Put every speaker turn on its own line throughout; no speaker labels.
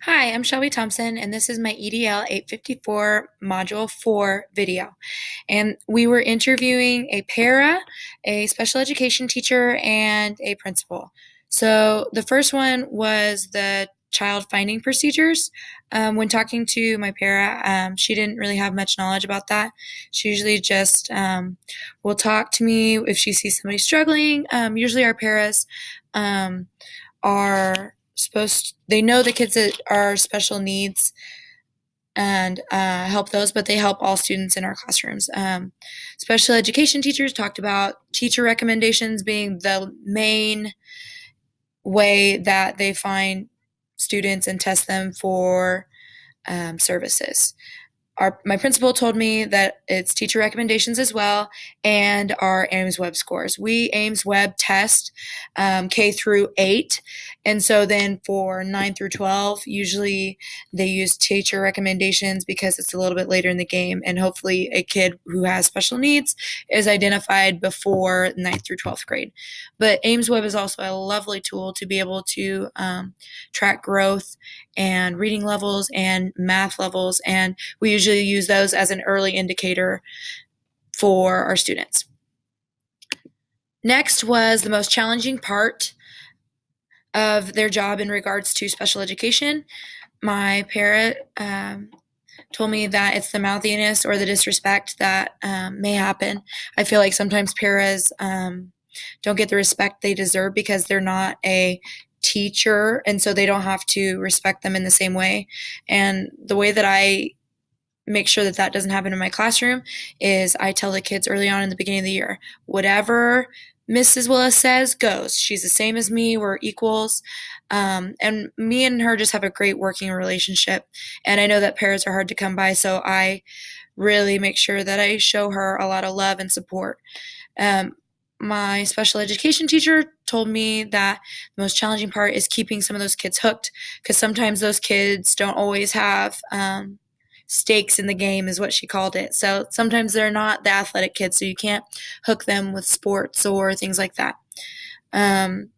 Hi, I'm Shelby Thompson, and this is my EDL 854 Module 4 video. And we were interviewing a para, a special education teacher, and a principal. So the first one was the child finding procedures. When talking to my para, she didn't really have much knowledge about that. She usually just will talk to me if she sees somebody struggling. Usually our paras are they know the kids that are special needs and help those, but they help all students in our classrooms. Special education teachers talked about teacher recommendations being the main way that they find students and test them for services. My principal told me that it's teacher recommendations as well, and our Ames Web scores. We Ames Web test K through 8, and so then for 9 through 12, usually they use teacher recommendations because it's a little bit later in the game, and hopefully a kid who has special needs is identified before 9th through 12th grade. But Ames Web is also a lovely tool to be able to track growth and reading levels and math levels, and we usually use those as an early indicator for our students. Next was the most challenging part of their job in regards to special education. My parent told me that it's the mouthiness or the disrespect that may happen. I feel like sometimes paras don't get the respect they deserve because they're not a teacher, and so they don't have to respect them in the same way. And the way that I make sure that that doesn't happen in my classroom is I tell the kids early on in the beginning of the year, whatever Mrs. Willis says goes. She's the same as me. We're equals. And me and her just have a great working relationship. And I know that paras are hard to come by, so I really make sure that I show her a lot of love and support. My special education teacher told me that the most challenging part is keeping some of those kids hooked, because sometimes those kids don't always have stakes in the game, is what she called it. So sometimes they're not the athletic kids, so you can't hook them with sports or things like that. And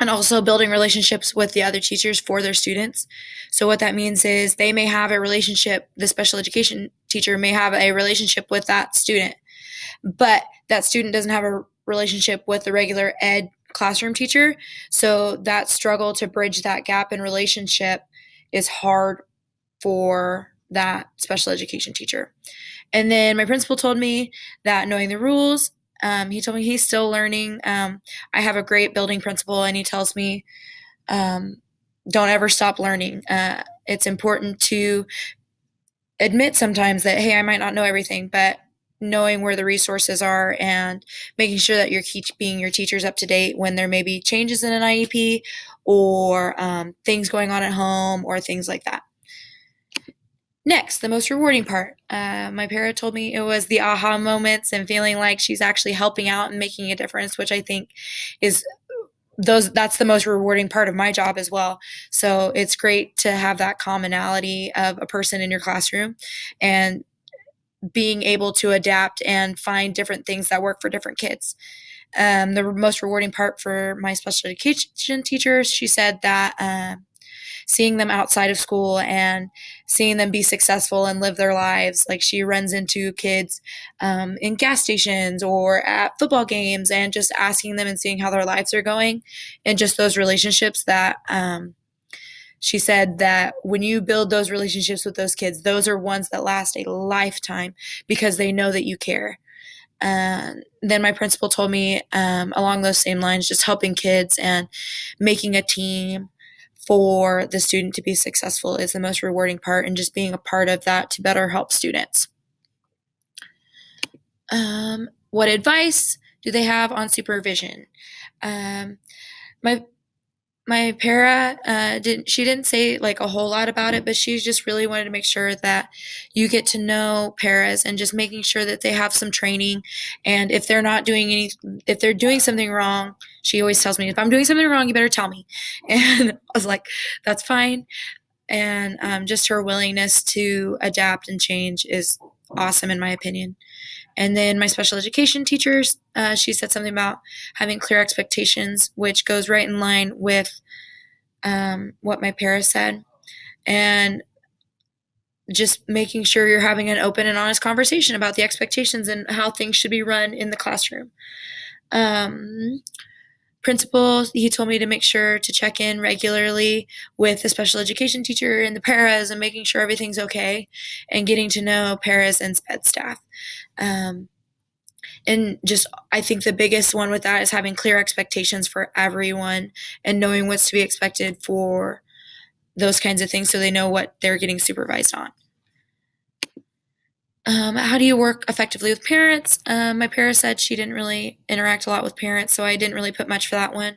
also building relationships with the other teachers for their students. So what that means is they may have a relationship, the special education teacher may have a relationship with that student, but that student doesn't have a relationship with the regular ed classroom teacher. So that struggle to bridge that gap in relationship is hard for that special education teacher. And then my principal told me that knowing the rules, he told me he's still learning. I have a great building principal, and he tells me, don't ever stop learning. It's important to admit sometimes that, hey, I might not know everything, but knowing where the resources are and making sure that you're keeping your teachers up to date when there may be changes in an IEP or things going on at home or things like that. Next, the most rewarding part. My parent told me it was the aha moments and feeling like she's actually helping out and making a difference, which I think is that's the most rewarding part of my job as well. So it's great to have that commonality of a person in your classroom and being able to adapt and find different things that work for different kids. The most rewarding part for my special education teachers, she said that seeing them outside of school and seeing them be successful and live their lives. Like, she runs into kids in gas stations or at football games and just asking them and seeing how their lives are going, and just those relationships that she said that when you build those relationships with those kids, those are ones that last a lifetime because they know that you care. Then my principal told me along those same lines, just helping kids and making a team for the student to be successful is the most rewarding part, and just being a part of that to better help students. What advice do they have on supervision? My para didn't say like a whole lot about it, but she just really wanted to make sure that you get to know paras and just making sure that they have some training. And if they're doing something wrong, she always tells me, if I'm doing something wrong, you better tell me. And I was like, that's fine. And just her willingness to adapt and change is awesome in my opinion. And then my special education teachers, she said something about having clear expectations, which goes right in line with what my para said. and just making sure you're having an open and honest conversation about the expectations and how things should be run in the classroom. Principal, he told me to make sure to check in regularly with the special education teacher and the paras and making sure everything's okay and getting to know paras and sped staff. And just, I think the biggest one with that is having clear expectations for everyone and knowing what's to be expected for those kinds of things so they know what they're getting supervised on. How do you work effectively with parents? My para said she didn't really interact a lot with parents, so I didn't really put much for that one.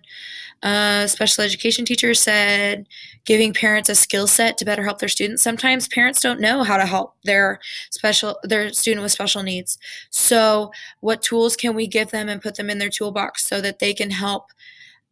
Special education teacher said giving parents a skill set to better help their students. Sometimes parents don't know how to help their student with special needs. So what tools can we give them and put them in their toolbox so that they can help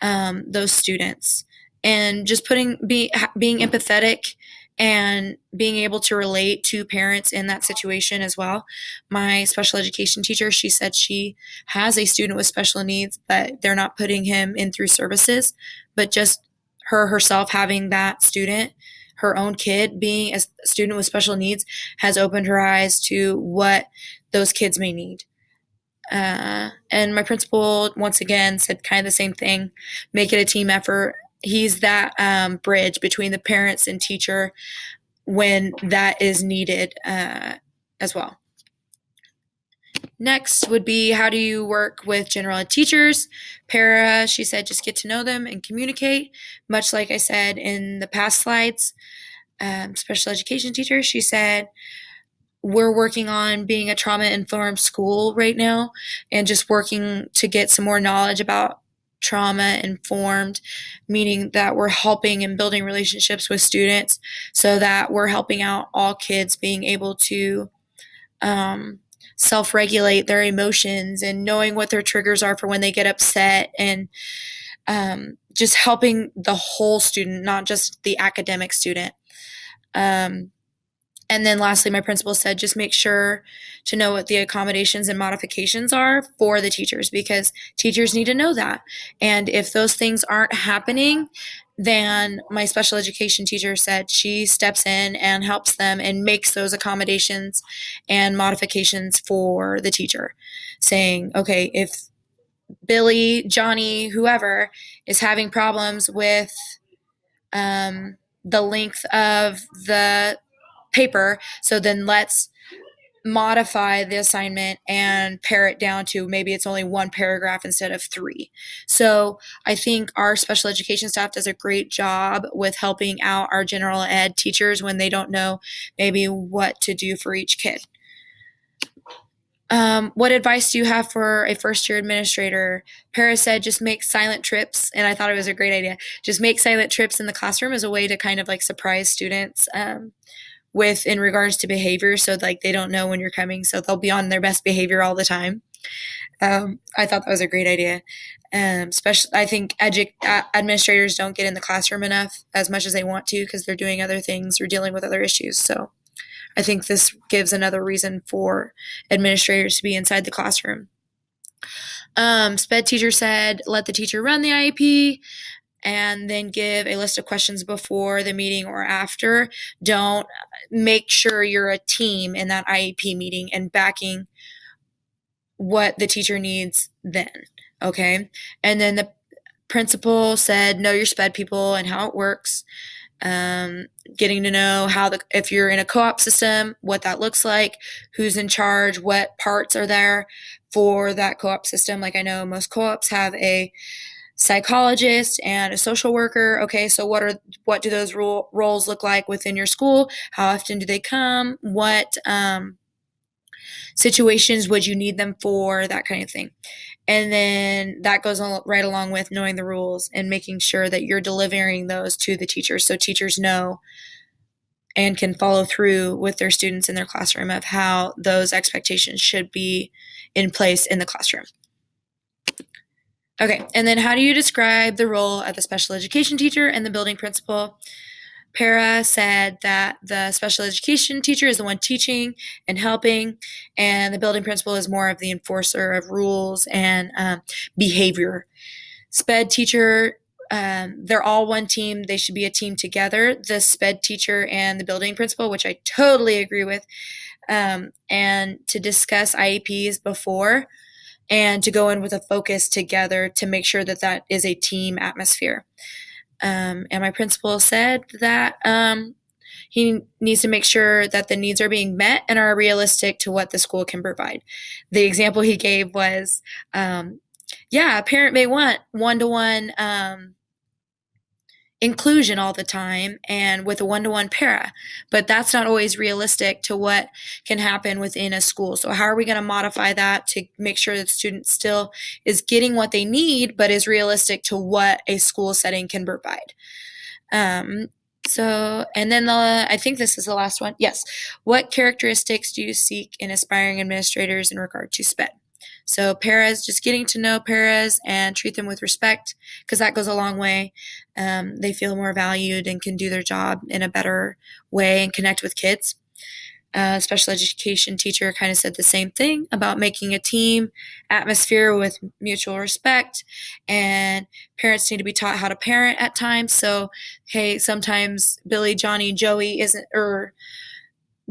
those students? And just being empathetic and being able to relate to parents in that situation as well. My special education teacher, she said she has a student with special needs, but they're not putting him in through services, but just her herself having that student, her own kid being a student with special needs, has opened her eyes to what those kids may need. And my principal, once again, said kind of the same thing, make it a team effort. He's that bridge between the parents and teacher when that is needed as well. Next would be, how do you work with general ed teachers? Para, she said, just get to know them and communicate, much like I said in the past slides. Special education teacher, she said, we're working on being a trauma-informed school right now and just working to get some more knowledge about trauma-informed, meaning that we're helping and building relationships with students so that we're helping out all kids being able to self-regulate their emotions and knowing what their triggers are for when they get upset, and just helping the whole student, not just the academic student. And then lastly, my principal said, just make sure to know what the accommodations and modifications are for the teachers, because teachers need to know that. And if those things aren't happening, then my special education teacher said she steps in and helps them and makes those accommodations and modifications for the teacher, saying, okay, if Billy, Johnny, whoever is having problems with the length of the paper, so then let's modify the assignment and pare it down to maybe it's only one paragraph instead of 3. So I think our special education staff does a great job with helping out our general ed teachers when they don't know maybe what to do for each kid. What advice do you have for a first-year administrator? Paris said just make silent trips, and I thought it was a great idea. Just make silent trips in the classroom as a way to kind of like surprise students with in regards to behavior, so like they don't know when you're coming, so they'll be on their best behavior all the time. I thought that was a great idea. Especially, I think administrators don't get in the classroom enough as much as they want to because they're doing other things or dealing with other issues. So I think this gives another reason for administrators to be inside the classroom. SPED teacher said, let the teacher run the IEP and then give a list of questions before the meeting or after. Don't make sure you're a team in that IEP meeting and backing what the teacher needs then, okay? And then the principal said, know your SPED people and how it works. Getting to know if you're in a co-op system, what that looks like, who's in charge, what parts are there for that co-op system. Like I know most co-ops have a psychologist and a social worker. Okay, so what do those roles look like within your school? How often do they come? What situations would you need them for? That kind of thing. And then that goes right along with knowing the rules and making sure that you're delivering those to the teachers so teachers know and can follow through with their students in their classroom of how those expectations should be in place in the classroom. Okay, and then how do you describe the role of the special education teacher and the building principal? Para said that the special education teacher is the one teaching and helping, and the building principal is more of the enforcer of rules and behavior. SPED teacher they're all one team. They should be a team together, the SPED teacher and the building principal, which I totally agree with. And to discuss IEPs before and to go in with a focus together to make sure that that is a team atmosphere. And my principal said that he needs to make sure that the needs are being met and are realistic to what the school can provide. The example he gave was, yeah, a parent may want one-to-one inclusion all the time and with a one-to-one para, but that's not always realistic to what can happen within a school. So how are we going to modify that to make sure that the student still is getting what they need, but is realistic to what a school setting can provide? And then I think this is the last one. Yes. What characteristics do you seek in aspiring administrators in regard to SPED? So paras, just getting to know paras and treat them with respect, because that goes a long way. They feel more valued and can do their job in a better way and connect with kids. Special education teacher kind of said the same thing about making a team atmosphere with mutual respect, and parents need to be taught how to parent at times. So, hey, sometimes Billy, Johnny, Joey isn't, or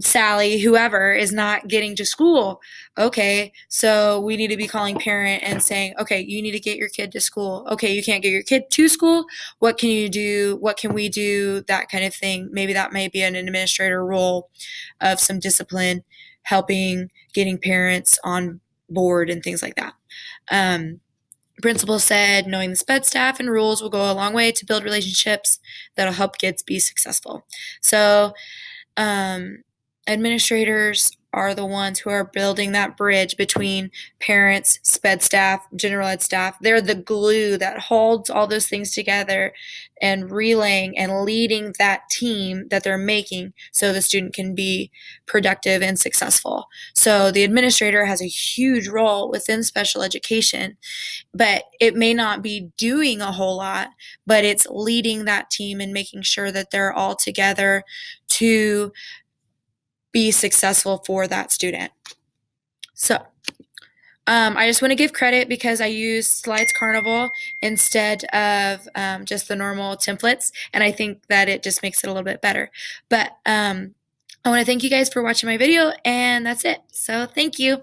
Sally, whoever is not getting to school. Okay, so we need to be calling parent and saying, okay, you need to get your kid to school. Okay, you can't get your kid to school. What can you do? What can we do? That kind of thing. Maybe that may be an administrator role of some discipline, helping getting parents on board and things like that. Principal said, knowing the SPED staff and rules will go a long way to build relationships that'll help kids be successful. So, administrators are the ones who are building that bridge between parents, SPED staff, general ed staff. They're the glue that holds all those things together and relaying and leading that team that they're making so the student can be productive and successful. So the administrator has a huge role within special education, but it may not be doing a whole lot, but it's leading that team and making sure that they're all together to be successful for that student. So I just want to give credit because I used Slides Carnival instead of just the normal templates, and I think that it just makes it a little bit better. But I want to thank you guys for watching my video, and that's it. So thank you.